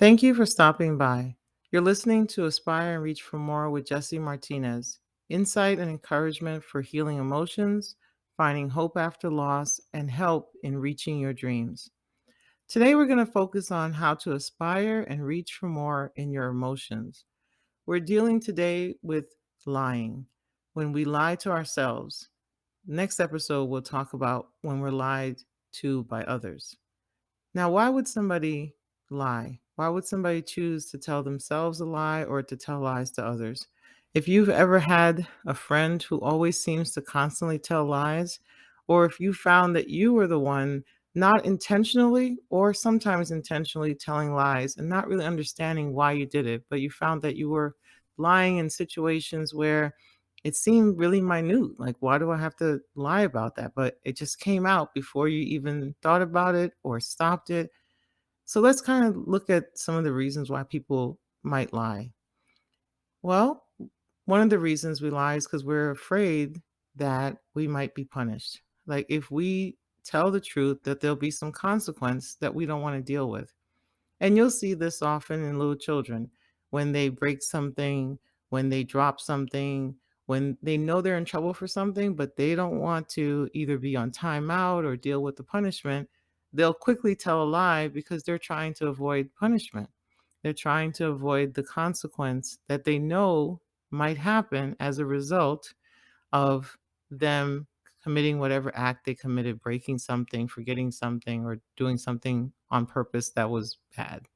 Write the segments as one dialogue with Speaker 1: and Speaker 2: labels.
Speaker 1: Thank you for stopping by. You're listening to Aspire and Reach for More with Gessy Martinez. Insight and encouragement for healing emotions, finding hope after loss, and help in reaching your dreams. Today, we're going to focus on how to aspire and reach for more in your emotions. We're dealing today with lying, when we lie to ourselves. Next episode, we'll talk about when we're lied to by others. Now, why would somebody lie? Why would somebody choose to tell themselves a lie or to tell lies to others? If you've ever had a friend who always seems to constantly tell lies, or if you found that you were the one not intentionally or sometimes intentionally telling lies and not really understanding why you did it, but you found that you were lying in situations where it seemed really minute. Like, why do I have to lie about that? But it just came out before you even thought about it or stopped it. So let's kind of look at some of the reasons why people might lie. Well, one of the reasons we lie is because we're afraid that we might be punished. Like, if we tell the truth, that there'll be some consequence that we don't want to deal with. And you'll see this often in little children when they break something, when they drop something, when they know they're in trouble for something, but they don't want to either be on timeout or deal with the punishment. They'll quickly tell a lie because they're trying to avoid punishment. They're trying to avoid the consequence that they know might happen as a result of them committing whatever act they committed, breaking something, forgetting something, or doing something on purpose that was bad.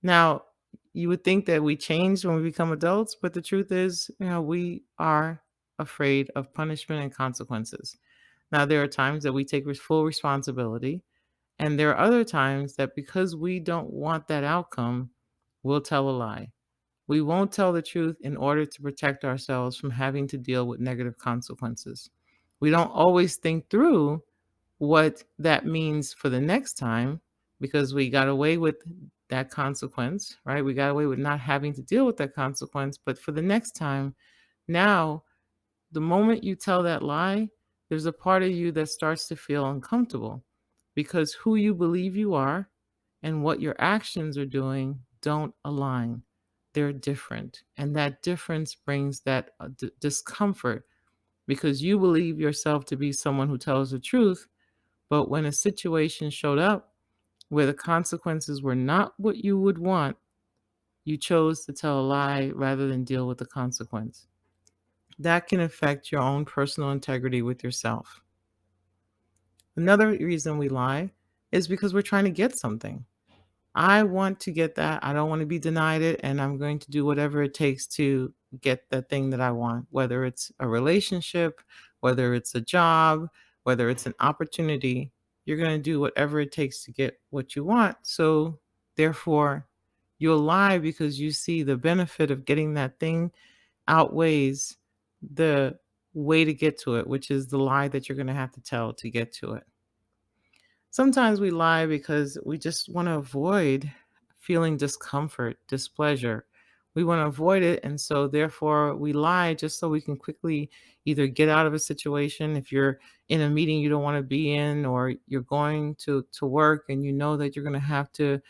Speaker 1: Now, you would think that we change when we become adults, but the truth is, we are afraid of punishment and consequences. Now, there are times that we take full responsibility, and there are other times that because we don't want that outcome, we'll tell a lie. We won't tell the truth in order to protect ourselves from having to deal with negative consequences. We don't always think through what that means for the next time because we got away with that consequence, right? We got away with not having to deal with that consequence. But for the next time, now, the moment you tell that lie, there's a part of you that starts to feel uncomfortable because who you believe you are and what your actions are doing don't align. They're different. And that difference brings that discomfort because you believe yourself to be someone who tells the truth. But when a situation showed up where the consequences were not what you would want, you chose to tell a lie rather than deal with the consequence. That can affect your own personal integrity with yourself. Another reason we lie is because we're trying to get something. I want to get that. I don't want to be denied it. And I'm going to do whatever it takes to get the thing that I want, whether it's a relationship, whether it's a job, whether it's an opportunity. You're going to do whatever it takes to get what you want. So, therefore, you'll lie because you see the benefit of getting that thing outweighs the way to get to it, which is the lie that you're going to have to tell to get to it. Sometimes we lie because we just want to avoid feeling discomfort, displeasure. We want to avoid it. And so, therefore, we lie just so we can quickly either get out of a situation. If you're in a meeting you don't want to be in, or you're going to work and you know that you're going to have to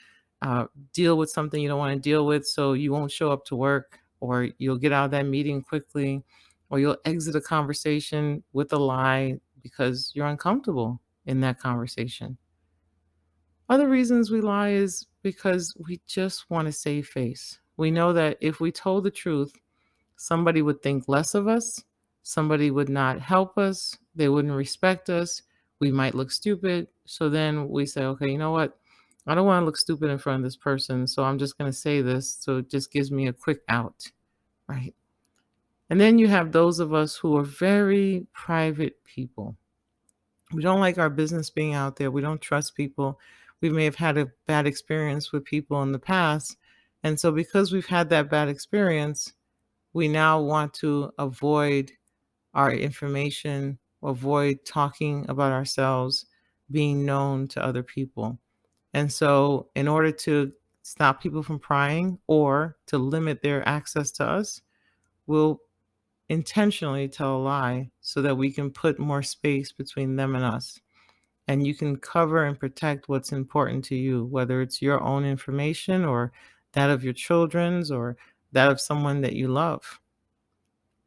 Speaker 1: deal with something you don't want to deal with, so you won't show up to work, or you'll get out of that meeting quickly, or you'll exit a conversation with a lie because you're uncomfortable in that conversation. Other reasons we lie is because we just want to save face. We know that if we told the truth, somebody would think less of us, somebody would not help us, they wouldn't respect us, we might look stupid. So then we say, okay, you know what? I don't want to look stupid in front of this person, so I'm just going to say this so it just gives me a quick out, right? And then you have those of us who are very private people. We don't like our business being out there. We don't trust people. We may have had a bad experience with people in the past. And so, because we've had that bad experience, we now want to avoid our information, avoid talking about ourselves being known to other people. And so, in order to stop people from prying or to limit their access to us, we'll intentionally tell a lie so that we can put more space between them and us. and you can cover and protect what's important to you, whether it's your own information or that of your children's or that of someone that you love.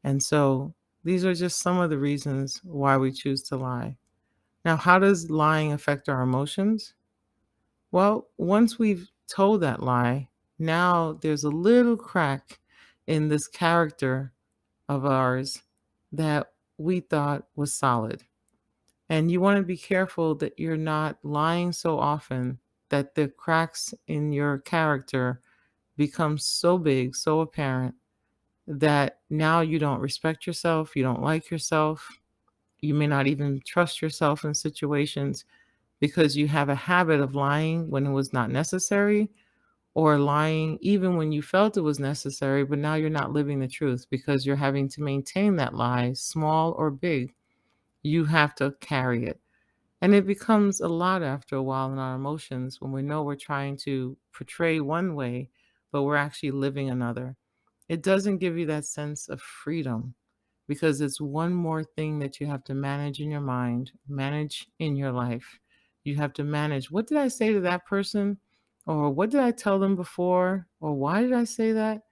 Speaker 1: And so these are just some of the reasons why we choose to lie. Now, how does lying affect our emotions? Well, once we've told that lie, now there's a little crack in this character of ours that we thought was solid. And you want to be careful that you're not lying so often that the cracks in your character become so big, so apparent, that now you don't respect yourself, you don't like yourself, you may not even trust yourself in situations because you have a habit of lying when it was not necessary, or lying even when you felt it was necessary, but now you're not living the truth because you're having to maintain that lie, small or big. You have to carry it. And it becomes a lot after a while in our emotions when we know we're trying to portray one way, but we're actually living another. It doesn't give you that sense of freedom because it's one more thing that you have to manage in your mind, manage in your life. You have to manage, what did I say to that person? Or what did I tell them before? Or why did I say that?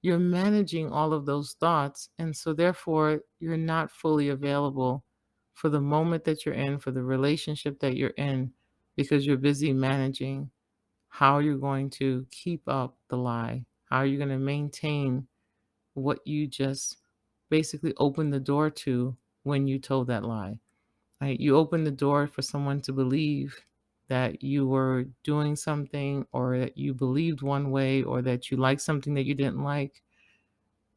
Speaker 1: You're managing all of those thoughts. And so, therefore, you're not fully available for the moment that you're in, for the relationship that you're in, because you're busy managing how you're going to keep up the lie, how you're going to maintain what you just basically opened the door to when you told that lie. Right? You opened the door for someone to believe that you were doing something or that you believed one way or that you liked something that you didn't like,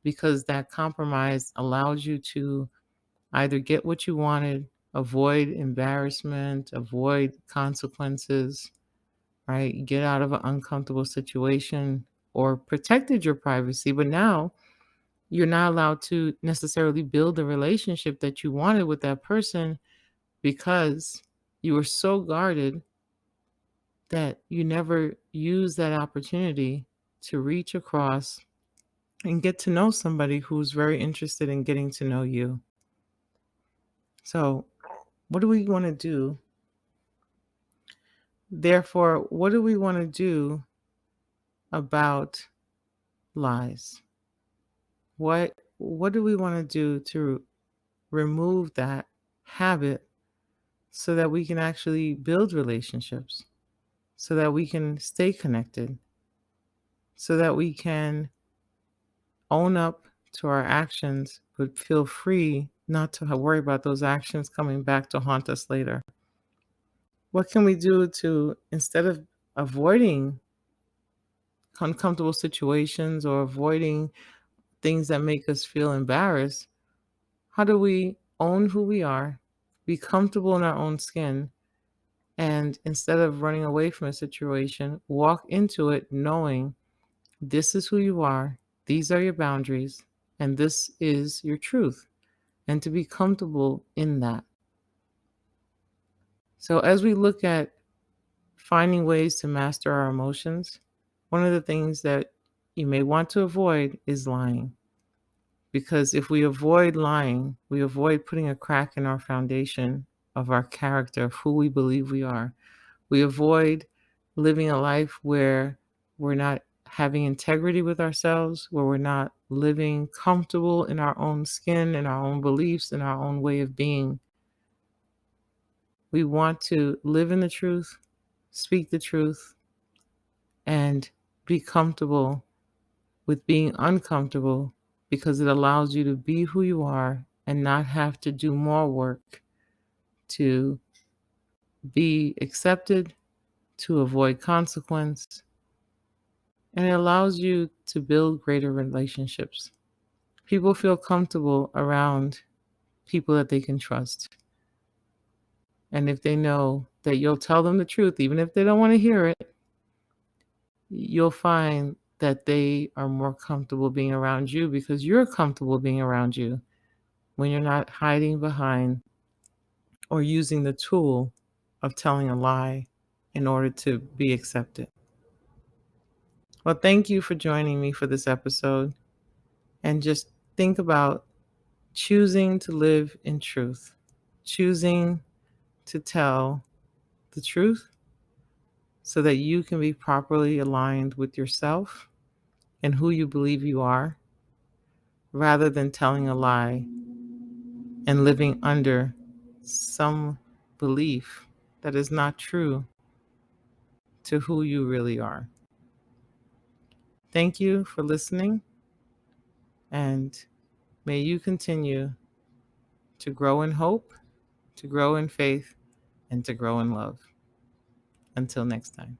Speaker 1: because that compromise allows you to either get what you wanted, avoid embarrassment, avoid consequences, right? Get out of an uncomfortable situation, or protected your privacy. But now you're not allowed to necessarily build the relationship that you wanted with that person because you were so guarded that you never use that opportunity to reach across and get to know somebody who's very interested in getting to know you. So, what do we want to do? Therefore, what do we want to do about lies? What do we want to do to remove that habit so that we can actually build relationships, so that we can stay connected, so that we can own up to our actions, but feel free not to worry about those actions coming back to haunt us later? What can we do to, instead of avoiding uncomfortable situations or avoiding things that make us feel embarrassed, how do we own who we are, be comfortable in our own skin, and instead of running away from a situation, walk into it knowing this is who you are, these are your boundaries, and this is your truth, and to be comfortable in that. So, as we look at finding ways to master our emotions, one of the things that you may want to avoid is lying. Because if we avoid lying, we avoid putting a crack in our foundation of our character, of who we believe we are. We avoid living a life where we're not having integrity with ourselves, where we're not living comfortable in our own skin, in our own beliefs, in our own way of being. We want to live in the truth, speak the truth, and be comfortable with being uncomfortable, because it allows you to be who you are and not have to do more work to be accepted, to avoid consequence, and it allows you to build greater relationships. People feel comfortable around people that they can trust. And if they know that you'll tell them the truth, even if they don't want to hear it, you'll find that they are more comfortable being around you because you're comfortable being around you when you're not hiding behind or using the tool of telling a lie in order to be accepted. Well, thank you for joining me for this episode. And just think about choosing to live in truth, choosing to tell the truth so that you can be properly aligned with yourself and who you believe you are, rather than telling a lie and living under some belief that is not true to who you really are. Thank you for listening, and may you continue to grow in hope, to grow in faith, and to grow in love. Until next time.